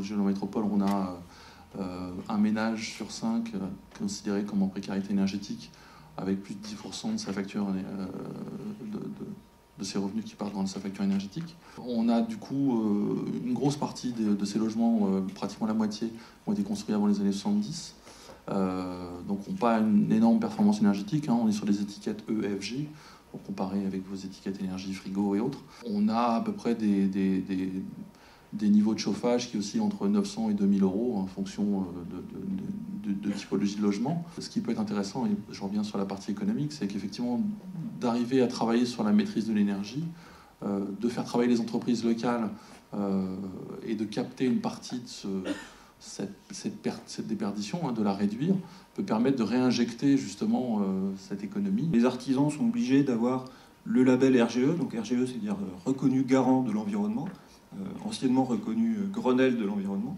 géant métropole, on a un ménage sur 5 considéré comme en précarité énergétique, avec plus de 10% de sa facture de ses revenus qui partent dans sa facture énergétique. On a du coup une grosse partie de ces logements, pratiquement la moitié, ont été construits avant les années 70. Donc on n'a pas une énorme performance énergétique, hein, on est sur des étiquettes E, F, G, pour comparer avec vos étiquettes énergie, frigo et autres. On a à peu près des niveaux de chauffage qui oscillent entre 900 et 2000 euros en fonction de typologie de logement. Ce qui peut être intéressant, et je reviens sur la partie économique, c'est qu'effectivement, d'arriver à travailler sur la maîtrise de l'énergie, de faire travailler les entreprises locales et de capter une partie de cette déperdition, hein, de la réduire, peut permettre de réinjecter justement cette économie. Les artisans sont obligés d'avoir le label RGE, donc RGE c'est-à-dire reconnu garant de l'environnement, anciennement reconnu Grenelle de l'environnement.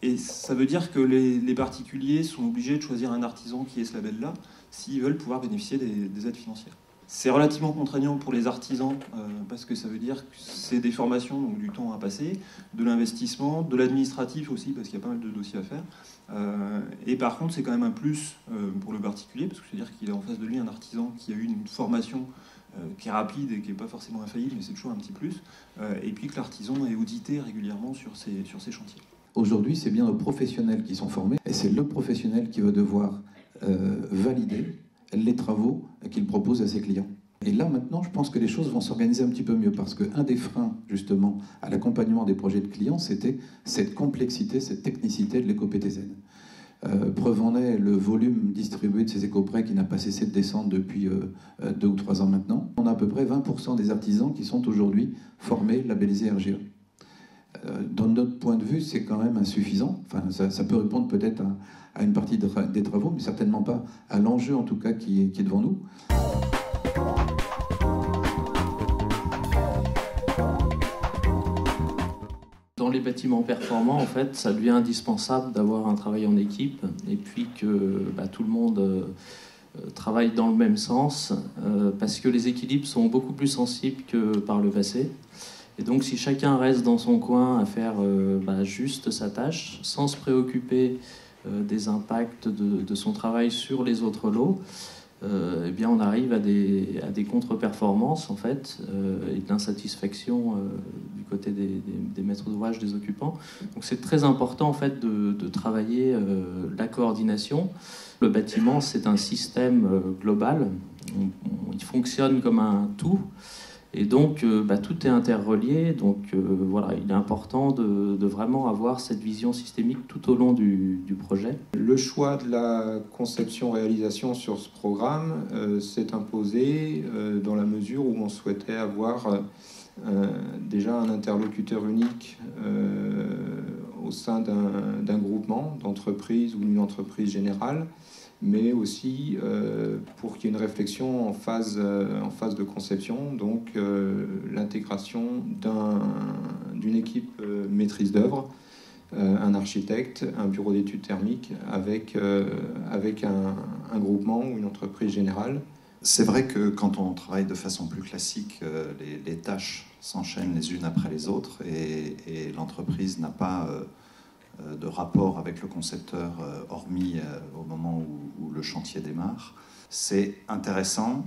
Et ça veut dire que les particuliers sont obligés de choisir un artisan qui ait ce label-là s'ils veulent pouvoir bénéficier des aides financières. C'est relativement contraignant pour les artisans parce que ça veut dire que c'est des formations, donc du temps à passer, de l'investissement, de l'administratif aussi parce qu'il y a pas mal de dossiers à faire. Et par contre, c'est quand même un plus pour le particulier parce que c'est-à-dire qu'il a en face de lui un artisan qui a eu une formation qui est rapide et qui n'est pas forcément infaillible, mais c'est toujours un petit plus. Et puis que l'artisan est audité régulièrement sur ses chantiers. Aujourd'hui, c'est bien nos professionnels qui sont formés et c'est le professionnel qui va devoir valider les travaux qu'il propose à ses clients. Et là, maintenant, je pense que les choses vont s'organiser un petit peu mieux parce qu'un des freins, justement, à l'accompagnement des projets de clients, c'était cette complexité, cette technicité de l'éco-PTZ. Preuve en est le volume distribué de ces éco-prêts qui n'a pas cessé de descendre depuis 2 ou 3 ans maintenant. On a à peu près 20% des artisans qui sont aujourd'hui formés, labellisés RGE. Dans notre point de vue, c'est quand même insuffisant. Enfin, ça peut répondre peut-être à une partie des travaux, mais certainement pas à l'enjeu, en tout cas, qui est devant nous. Dans les bâtiments performants, en fait, ça devient indispensable d'avoir un travail en équipe et puis que tout le monde travaille dans le même sens parce que les équilibres sont beaucoup plus sensibles que par le passé. Et donc, si chacun reste dans son coin à faire juste sa tâche, sans se préoccuper des impacts de son travail sur les autres lots, eh bien, on arrive à des contre-performances, en fait, et de l'insatisfaction du côté des maîtres d'ouvrage, des occupants. Donc, c'est très important, en fait, de travailler la coordination. Le bâtiment, c'est un système global. Il fonctionne comme un tout. Et donc, tout est interrelié. Donc, voilà, il est important de vraiment avoir cette vision systémique tout au long du projet. Le choix de la conception-réalisation sur ce programme s'est imposé dans la mesure où on souhaitait avoir déjà un interlocuteur unique au sein d'un groupement d'entreprises ou d'une entreprise générale, mais aussi pour qu'il y ait une réflexion en phase de conception, donc l'intégration d'une équipe maîtrise d'œuvre, un architecte, un bureau d'études thermiques, avec un groupement ou une entreprise générale. C'est vrai que quand on travaille de façon plus classique, les tâches s'enchaînent les unes après les autres et l'entreprise n'a pas de rapport avec le concepteur hormis au moment où le chantier démarre. C'est intéressant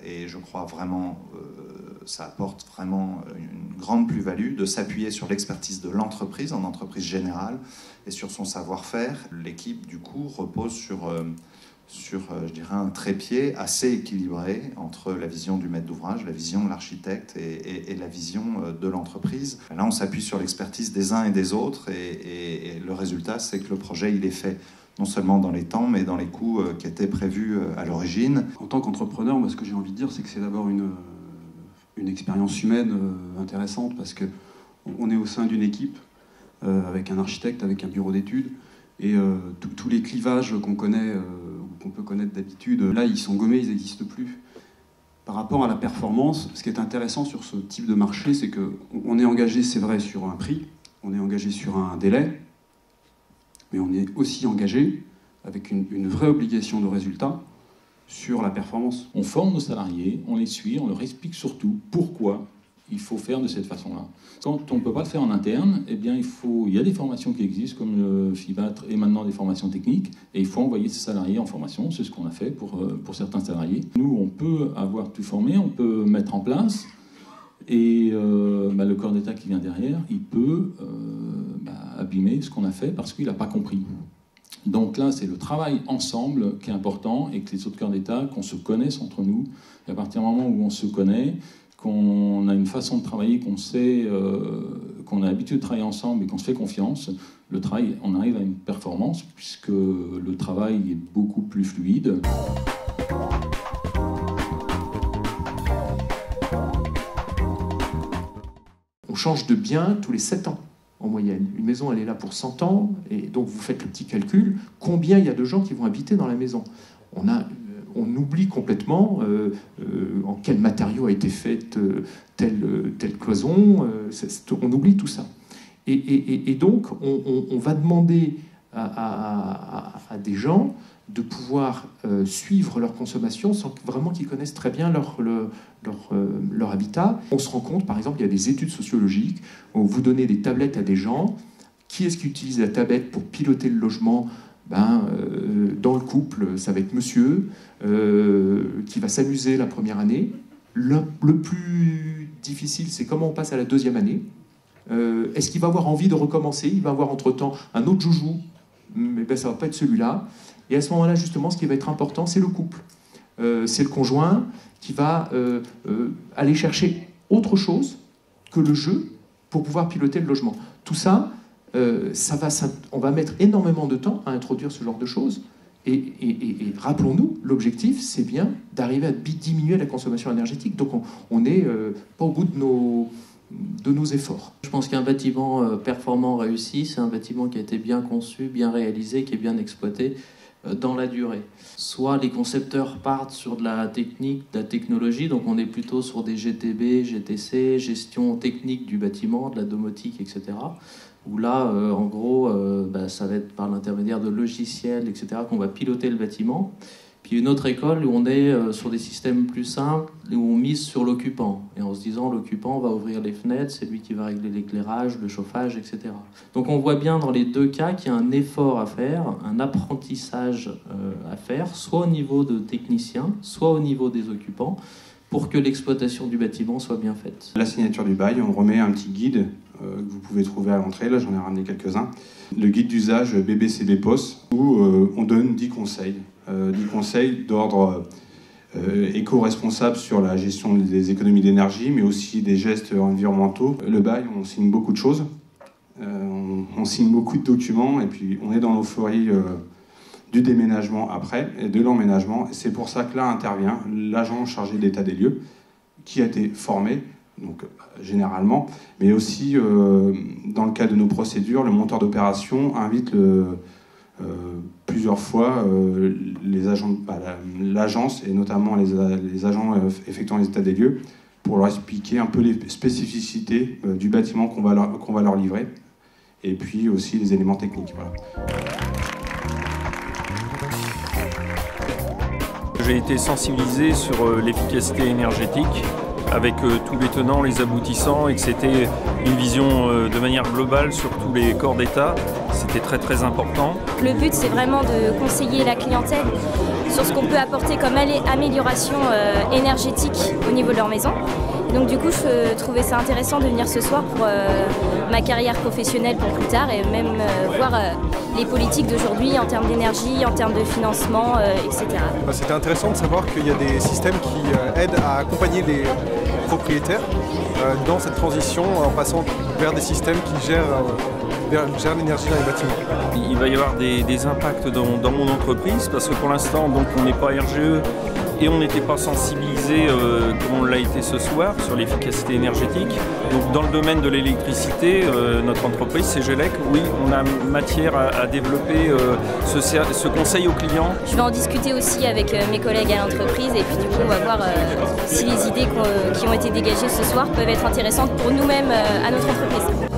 et je crois vraiment ça apporte vraiment une grande plus-value de s'appuyer sur l'expertise de l'entreprise en entreprise générale et sur son savoir-faire. L'équipe du coup repose sur je dirais un trépied assez équilibré entre la vision du maître d'ouvrage, la vision de l'architecte et la vision de l'entreprise. Là, on s'appuie sur l'expertise des uns et des autres et le résultat, c'est que le projet, il est fait non seulement dans les temps, mais dans les coûts qui étaient prévus à l'origine. En tant qu'entrepreneur, moi, ce que j'ai envie de dire, c'est que c'est d'abord une expérience humaine intéressante parce qu'on est au sein d'une équipe avec un architecte, avec un bureau d'études et tous les clivages qu'on connaît qu'on peut connaître d'habitude, là ils sont gommés, ils n'existent plus. Par rapport à la performance, ce qui est intéressant sur ce type de marché, c'est qu'on est engagé, c'est vrai, sur un prix, on est engagé sur un délai, mais on est aussi engagé avec une vraie obligation de résultat sur la performance. On forme nos salariés, on les suit, on leur explique surtout pourquoi il faut faire de cette façon-là. Quand on ne peut pas le faire en interne, eh bien, il y a des formations qui existent, comme le FIBATR et maintenant des formations techniques, et il faut envoyer ses salariés en formation. C'est ce qu'on a fait pour certains salariés. Nous, on peut avoir tout formé, on peut mettre en place, et le corps d'État qui vient derrière, il peut abîmer ce qu'on a fait parce qu'il n'a pas compris. Donc là, c'est le travail ensemble qui est important, et que les autres corps d'État, qu'on se connaisse entre nous, et à partir du moment où on se connaît, qu'on a une façon de travailler, qu'on sait, qu'on a l'habitude de travailler ensemble et qu'on se fait confiance, le travail, on arrive à une performance puisque le travail est beaucoup plus fluide. On change de bien tous les 7 ans en moyenne. Une maison, elle est là pour 100 ans, et donc vous faites le petit calcul, combien il y a de gens qui vont habiter dans la maison. On oublie complètement en quel matériau a été faite telle cloison, on oublie tout ça. Et donc, on va demander à des gens de pouvoir suivre leur consommation sans vraiment qu'ils connaissent très bien leur habitat. On se rend compte, par exemple, il y a des études sociologiques où vous donnez des tablettes à des gens. Qui est-ce qui utilise la tablette pour piloter le logement ? Dans le couple, ça va être monsieur qui va s'amuser la première année. Le plus difficile, c'est comment on passe à la 2e année. Est-ce qu'il va avoir envie de recommencer ? Il va avoir entre-temps un autre joujou, mais ça ne va pas être celui-là. Et à ce moment-là, justement, ce qui va être important, c'est le couple. C'est le conjoint qui va aller chercher autre chose que le jeu pour pouvoir piloter le logement. Tout ça, on va mettre énormément de temps à introduire ce genre de choses. Et rappelons-nous, l'objectif, c'est bien d'arriver à diminuer la consommation énergétique. Donc on n'est pas au bout de nos efforts. Je pense qu'un bâtiment performant, réussi, c'est un bâtiment qui a été bien conçu, bien réalisé, qui est bien exploité dans la durée. Soit les concepteurs partent sur de la technique, de la technologie, donc on est plutôt sur des GTB, GTC, gestion technique du bâtiment, de la domotique, etc. Où là, en gros, ça va être par l'intermédiaire de logiciels, etc., qu'on va piloter le bâtiment. Puis une autre école où on est sur des systèmes plus simples, où on mise sur l'occupant. Et en se disant, l'occupant va ouvrir les fenêtres, c'est lui qui va régler l'éclairage, le chauffage, etc. Donc on voit bien dans les deux cas qu'il y a un effort à faire, un apprentissage à faire, soit au niveau de techniciens, soit au niveau des occupants, pour que l'exploitation du bâtiment soit bien faite. À la signature du bail, on remet un petit guide que vous pouvez trouver à l'entrée. Là, j'en ai ramené quelques-uns. Le guide d'usage BBCB POS, où on donne 10 conseils. 10 conseils d'ordre éco-responsable sur la gestion des économies d'énergie, mais aussi des gestes environnementaux. Le bail, on signe beaucoup de choses, on signe beaucoup de documents, et puis on est dans l'euphorie du déménagement après, et de l'emménagement. C'est pour ça que là intervient l'agent chargé de l'état des lieux, qui a été formé, donc généralement, mais aussi dans le cadre de nos procédures, le monteur d'opération invite plusieurs fois l'agence et notamment les agents effectuant les états des lieux pour leur expliquer un peu les spécificités du bâtiment qu'on va leur livrer, et puis aussi les éléments techniques. Voilà. J'ai été sensibilisé sur l'efficacité énergétique avec tous les tenants, les aboutissants, et que c'était une vision de manière globale sur tous les corps d'État. C'était très très important. Le but, c'est vraiment de conseiller la clientèle sur ce qu'on peut apporter comme amélioration énergétique au niveau de leur maison. Donc du coup, je trouvais ça intéressant de venir ce soir pour ma carrière professionnelle pour plus tard, et même voir les politiques d'aujourd'hui en termes d'énergie, en termes de financement, etc. C'était intéressant de savoir qu'il y a des systèmes qui aident à accompagner les propriétaires dans cette transition en passant vers des systèmes qui gèrent l'énergie dans les bâtiments. Il va y avoir des impacts dans mon entreprise parce que pour l'instant, donc, on n'est pas RGE et on n'était pas sensibilisé comme on l'a été ce soir sur l'efficacité énergétique. Donc dans le domaine de l'électricité, notre entreprise CGELEC, oui, on a matière à développer ce conseil aux clients. Je vais en discuter aussi avec mes collègues à l'entreprise, et puis du coup on va voir si les idées qui ont été dégagées ce soir peuvent être intéressantes pour nous-mêmes à notre entreprise.